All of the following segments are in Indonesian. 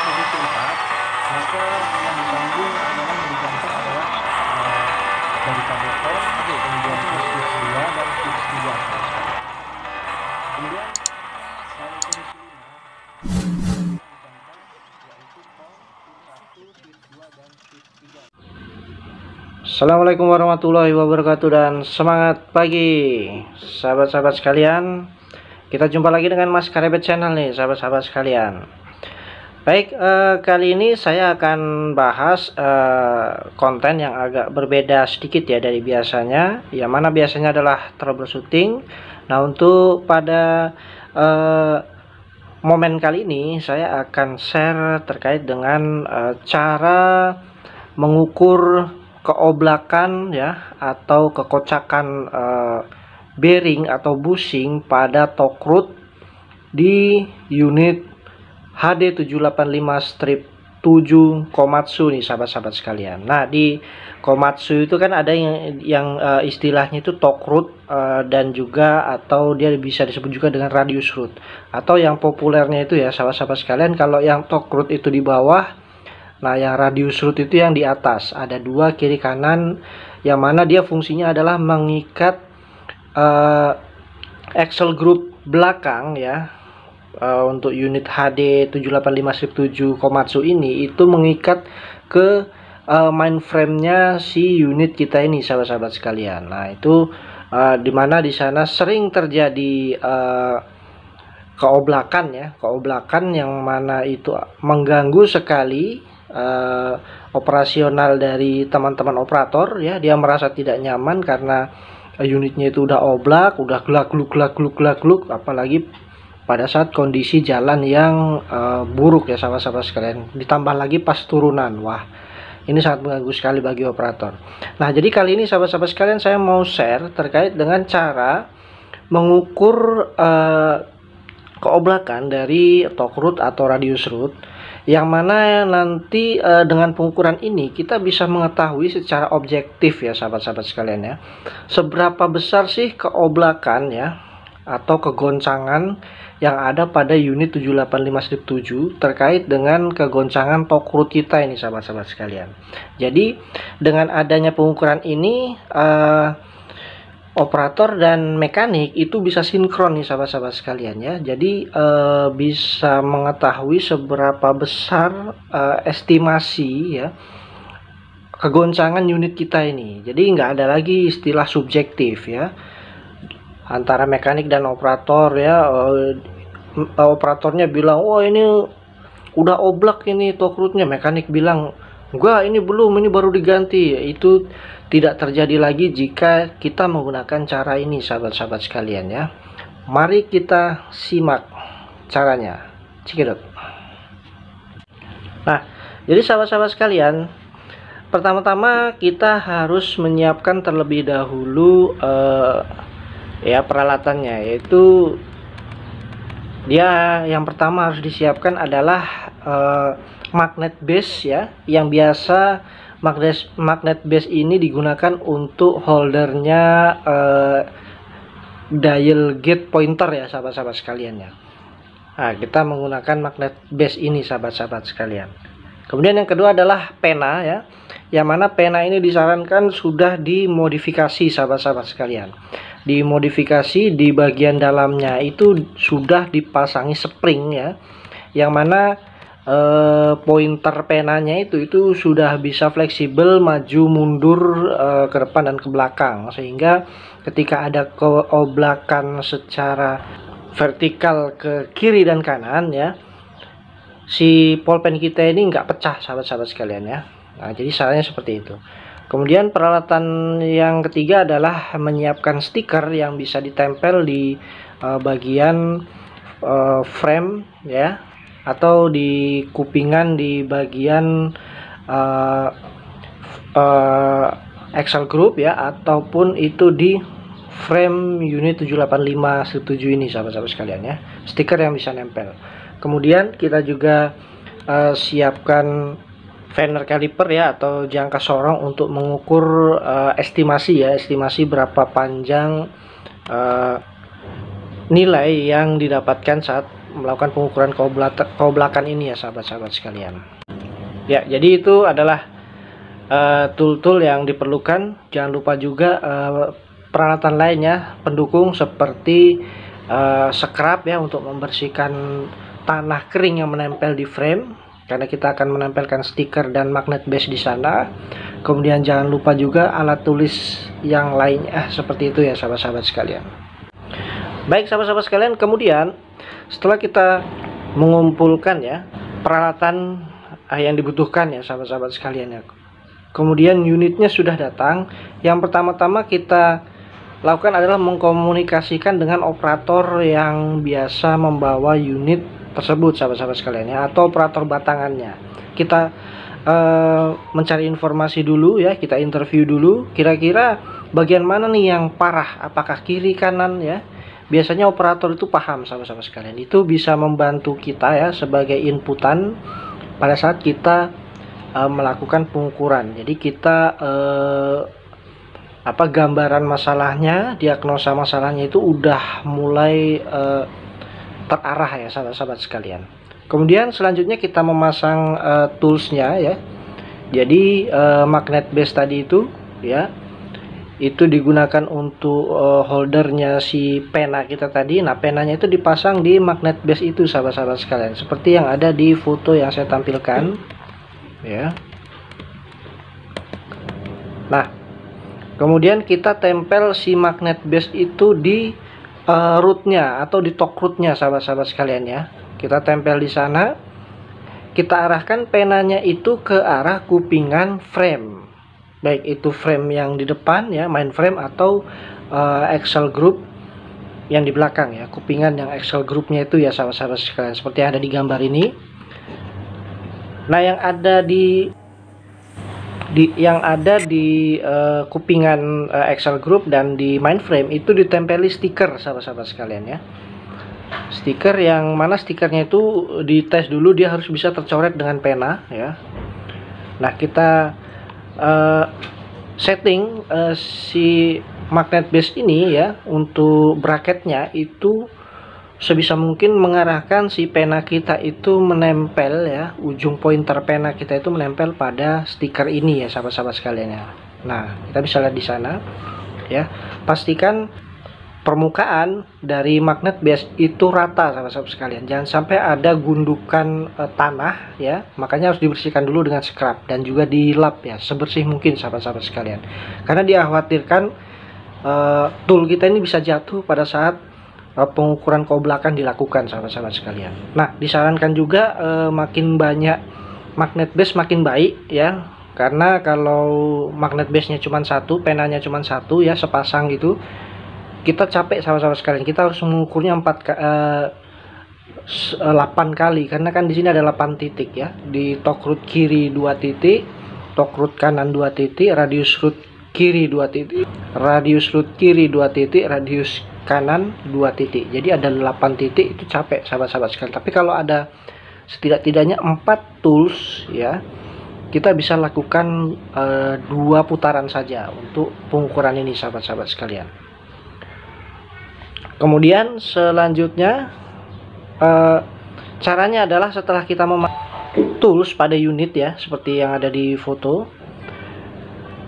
posisi 4, maka yang ditanggung adalah yang digambar adalah dari kabel pos, kemudian switch 2 dan switch 3. Kemudian pada posisi 5 yaitu pon, switch 1, switch 2 dan switch 3. Assalamualaikum warahmatullahi wabarakatuh dan semangat pagi sahabat-sahabat sekalian. Kita jumpa lagi dengan Mas Karebet Channel nih sahabat-sahabat sekalian. Baik, kali ini saya akan bahas konten yang agak berbeda sedikit ya dari biasanya. Yang mana biasanya adalah troubleshooting. Nah, untuk pada momen kali ini saya akan share terkait dengan cara mengukur keoblakan ya atau kekocakan bearing atau bushing pada torque rod di unit HD785-7 Komatsu nih sahabat-sahabat sekalian. Nah, di Komatsu itu kan ada yang istilahnya itu torque rod dan juga atau dia bisa disebut juga dengan radius rod, atau yang populernya itu ya sahabat-sahabat sekalian, kalau yang torque rod itu di bawah, nah yang radius rod itu yang di atas. Ada dua kiri kanan, yang mana dia fungsinya adalah mengikat axle group belakang ya. Untuk unit HD785-7 Komatsu ini itu mengikat ke mainframe-nya si unit kita ini sahabat-sahabat sekalian. Nah, itu dimana di sana sering terjadi keoblakan ya, keoblakan yang mana itu mengganggu sekali operasional dari teman-teman operator ya. Dia merasa tidak nyaman karena unitnya itu udah oblak, udah glak-gluk, apalagi pada saat kondisi jalan yang buruk ya sahabat-sahabat sekalian. Ditambah lagi pas turunan, wah ini sangat mengganggu sekali bagi operator. Nah, jadi kali ini sahabat-sahabat sekalian saya mau share terkait dengan cara mengukur keoblakan dari torque rod atau radius rod, yang mana nanti dengan pengukuran ini kita bisa mengetahui secara objektif ya sahabat-sahabat sekalian ya, seberapa besar sih keoblakan ya atau kegoncangan yang ada pada unit 785-7 terkait dengan kegoncangan torque rod kita ini sahabat-sahabat sekalian. Jadi dengan adanya pengukuran ini operator dan mekanik itu bisa sinkron nih sahabat-sahabat sekalian ya. Jadi bisa mengetahui seberapa besar estimasi ya kegoncangan unit kita ini. Jadi nggak ada lagi istilah subjektif ya antara mekanik dan operator ya. Operatornya bilang, oh ini udah oblak ini torque rodnya, mekanik bilang enggak, ini belum, ini baru diganti. Itu tidak terjadi lagi jika kita menggunakan cara ini sahabat-sahabat sekalian ya. Mari kita simak caranya. Cekidot. Nah, jadi sahabat-sahabat sekalian, pertama-tama kita harus menyiapkan terlebih dahulu ya peralatannya, yaitu dia yang pertama harus disiapkan adalah magnet base ya, yang biasa magnet base ini digunakan untuk holdernya dial gate pointer ya sahabat-sahabat sekalian ya. Nah, kita menggunakan magnet base ini sahabat-sahabat sekalian. Kemudian yang kedua adalah pena ya, yang mana pena ini disarankan sudah dimodifikasi sahabat-sahabat sekalian. Dimodifikasi di bagian dalamnya itu sudah dipasangi spring ya, yang mana pointer penanya itu sudah bisa fleksibel maju mundur ke depan dan ke belakang, sehingga ketika ada keoblakan secara vertikal ke kiri dan kanan ya, si polpen kita ini nggak pecah sahabat-sahabat sekalian ya. Nah, jadi caranya seperti itu. Kemudian peralatan yang ketiga adalah menyiapkan stiker yang bisa ditempel di bagian frame ya, atau di kupingan di bagian axle group ya, ataupun itu di frame unit 785-7 ini sahabat-sahabat sekalian ya, stiker yang bisa nempel. Kemudian kita juga siapkan Fender caliper ya, atau jangka sorong untuk mengukur estimasi ya, estimasi berapa panjang nilai yang didapatkan saat melakukan pengukuran keoblakan ini ya sahabat-sahabat sekalian. Ya, jadi itu adalah tool-tool yang diperlukan. Jangan lupa juga peralatan lainnya pendukung seperti scrub ya, untuk membersihkan tanah kering yang menempel di frame, karena kita akan menempelkan stiker dan magnet base di sana. Kemudian jangan lupa juga alat tulis yang lainnya seperti itu ya sahabat-sahabat sekalian. Baik sahabat-sahabat sekalian, kemudian setelah kita mengumpulkan ya peralatan yang dibutuhkan ya sahabat-sahabat sekalian ya, kemudian unitnya sudah datang, yang pertama-tama kita lakukan adalah mengkomunikasikan dengan operator yang biasa membawa unit tersebut sahabat-sahabat sekalian ya, atau operator batangannya. Kita mencari informasi dulu ya, kita interview dulu kira-kira bagian mana nih yang parah, apakah kiri kanan ya. Biasanya operator itu paham sahabat-sahabat sekalian, itu bisa membantu kita ya sebagai inputan pada saat kita melakukan pengukuran. Jadi kita gambaran masalahnya, diagnosa masalahnya itu udah mulai terarah ya sahabat-sahabat sekalian. Kemudian selanjutnya kita memasang toolsnya ya. Jadi magnet base tadi itu ya, itu digunakan untuk holdernya si pena kita tadi. Nah, penanya itu dipasang di magnet base itu sahabat-sahabat sekalian, seperti yang ada di foto yang saya tampilkan ya. Nah, kemudian kita tempel si magnet base itu di rootnya atau di torque rootnya sahabat-sahabat sekalian ya. Kita tempel di sana, kita arahkan penanya itu ke arah kupingan frame, baik itu frame yang di depan ya, main frame, atau axle group yang di belakang ya, kupingan yang axle groupnya itu ya sahabat-sahabat sekalian, seperti yang ada di gambar ini. Nah, yang ada di kupingan axle group dan di mainframe itu ditempeli stiker sahabat-sahabat sekalian ya. Stiker yang mana stikernya itu dites dulu, dia harus bisa tercoret dengan pena ya. Nah, kita setting si magnet base ini ya, untuk bracketnya itu sebisa mungkin mengarahkan si pena kita itu menempel ya, ujung pointer pena kita itu menempel pada stiker ini ya sahabat-sahabat sekalian ya. Nah, kita bisa lihat di sana ya, pastikan permukaan dari magnet base itu rata sahabat-sahabat sekalian, jangan sampai ada gundukan tanah ya, makanya harus dibersihkan dulu dengan scrub dan juga dilap ya sebersih mungkin sahabat-sahabat sekalian, karena dikhawatirkan tool kita ini bisa jatuh pada saat pengukuran keoblakan dilakukan sahabat-sahabat sekalian. Nah, disarankan juga makin banyak magnet base makin baik ya, karena kalau magnet base nya cuma satu, penanya cuma satu ya, sepasang gitu, kita capek sahabat-sahabat sekalian. Kita harus mengukurnya 8 kali, karena kan di sini ada 8 titik ya, di torque root kiri 2 titik, torque root kanan 2 titik, radius root kiri 2 titik, radius root kiri 2 titik, radius kanan 2 titik. Jadi ada 8 titik, itu capek sahabat-sahabat sekalian. Tapi kalau ada setidak-tidaknya 4 tools ya, kita bisa lakukan 2 putaran saja untuk pengukuran ini sahabat-sahabat sekalian. Kemudian selanjutnya caranya adalah setelah kita memasang tools pada unit ya, seperti yang ada di foto,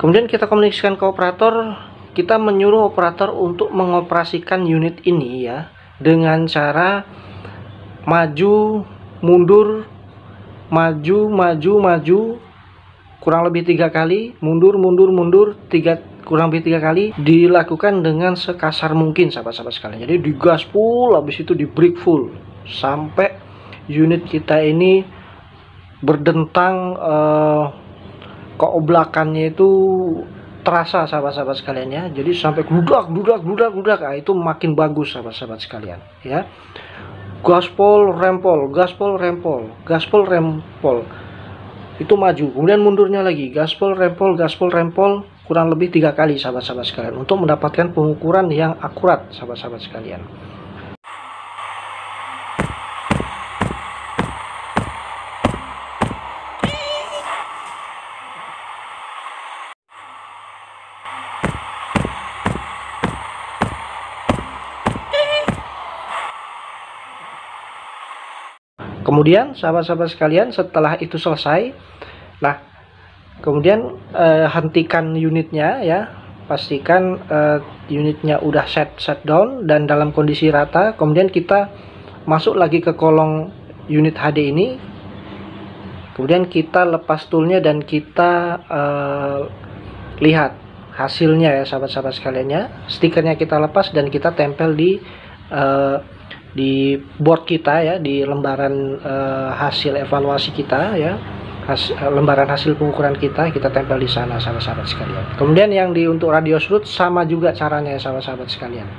kemudian kita komunikasikan ke operator. Kita menyuruh operator untuk mengoperasikan unit ini ya, dengan cara maju mundur, maju kurang lebih 3 kali, mundur kurang lebih 3 kali, dilakukan dengan sekasar mungkin sahabat-sahabat sekalian. Jadi digas full, habis itu di brake full sampai unit kita ini berdentang, keoblakannya itu terasa sahabat-sahabat sekalian ya. Jadi sampai gludak, nah, itu makin bagus sahabat-sahabat sekalian ya. Gaspol rempol, itu maju, kemudian mundurnya lagi, gaspol rempol, kurang lebih 3 kali sahabat-sahabat sekalian, untuk mendapatkan pengukuran yang akurat sahabat-sahabat sekalian. Kemudian sahabat-sahabat sekalian, setelah itu selesai, nah kemudian hentikan unitnya ya, pastikan unitnya udah set down dan dalam kondisi rata. Kemudian kita masuk lagi ke kolong unit HD ini, kemudian kita lepas toolnya dan kita lihat hasilnya ya sahabat-sahabat sekalian ya. Stikernya kita lepas dan kita tempel di board kita ya, di lembaran hasil evaluasi kita ya, lembaran hasil pengukuran kita tempel di sana sahabat-sahabat sekalian. Kemudian yang untuk radius root sama juga caranya ya sahabat-sahabat sekalian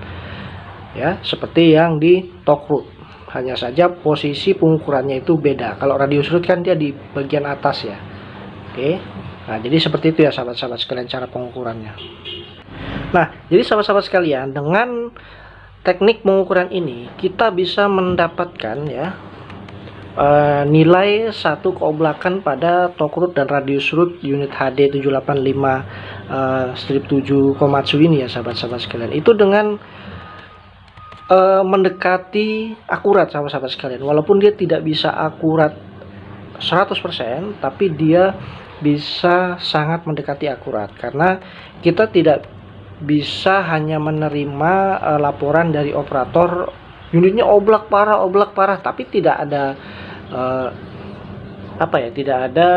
ya, seperti yang di torque root, hanya saja posisi pengukurannya itu beda. Kalau radius root kan dia di bagian atas ya. Oke, nah jadi seperti itu ya sahabat-sahabat sekalian cara pengukurannya. Nah jadi sahabat-sahabat sekalian, dengan teknik pengukuran ini kita bisa mendapatkan ya nilai satu keoblakan pada torque root dan radius root unit HD 785/7 Komatsu ini ya sahabat-sahabat sekalian. Itu dengan mendekati akurat sahabat-sahabat sekalian. Walaupun dia tidak bisa akurat 100%, tapi dia bisa sangat mendekati akurat, karena kita tidak bisa hanya menerima laporan dari operator unitnya oblak parah, tapi tidak ada tidak ada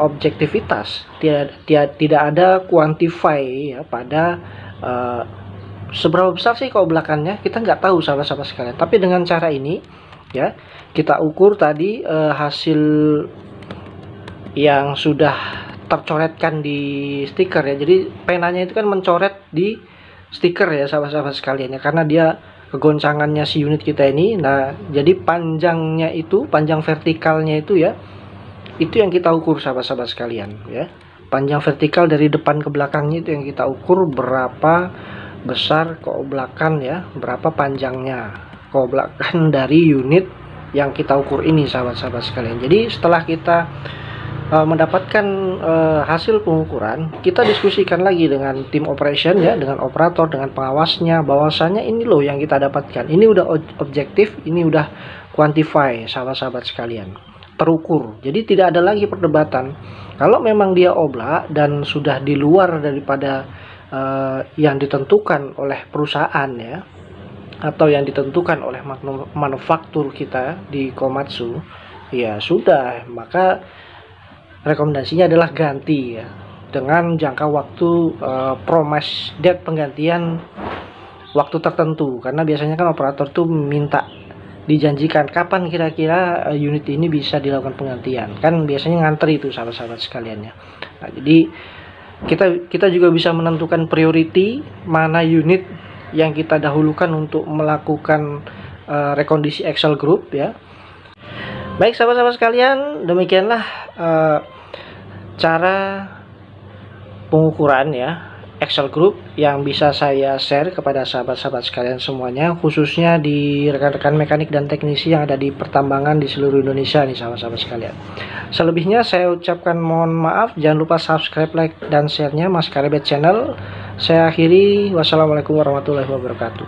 objektivitas, tidak ada quantify ya pada seberapa besar sih keoblakannya, kita nggak tahu sahabat-sahabat sekalian. Tapi dengan cara ini ya, kita ukur tadi hasil yang sudah tercoretkan di stiker ya. Jadi penanya itu kan mencoret di stiker ya sahabat-sahabat sekalian ya, karena dia kegoncangannya si unit kita ini. Nah jadi panjangnya itu, panjang vertikalnya itu ya, itu yang kita ukur sahabat-sahabat sekalian ya. Panjang vertikal dari depan ke belakangnya itu yang kita ukur, berapa besar keoblakan ya, berapa panjangnya keoblakan dari unit yang kita ukur ini sahabat-sahabat sekalian. Jadi setelah kita mendapatkan hasil pengukuran, kita diskusikan lagi dengan tim operation ya, dengan operator, dengan pengawasnya, bahwasanya ini loh yang kita dapatkan, ini udah objektif, ini udah quantify sahabat-sahabat sekalian, terukur. Jadi tidak ada lagi perdebatan. Kalau memang dia oblak dan sudah di luar daripada yang ditentukan oleh perusahaan ya, atau yang ditentukan oleh manufaktur kita di Komatsu, ya sudah, maka rekomendasinya adalah ganti ya, dengan jangka waktu promise date, penggantian waktu tertentu. Karena biasanya kan operator tuh minta dijanjikan kapan kira-kira unit ini bisa dilakukan penggantian, kan biasanya ngantri itu sahabat-sahabat sekalian ya. Nah, jadi kita juga bisa menentukan priority mana unit yang kita dahulukan untuk melakukan rekondisi Excel group ya. Baik sahabat-sahabat sekalian, demikianlah cara pengukuran ya Excel group yang bisa saya share kepada sahabat-sahabat sekalian semuanya, khususnya di rekan-rekan mekanik dan teknisi yang ada di pertambangan di seluruh Indonesia nih sahabat-sahabat sekalian. Selebihnya saya ucapkan mohon maaf, jangan lupa subscribe, like, dan share-nya Mas Karebet Channel. Saya akhiri, wassalamualaikum warahmatullahi wabarakatuh.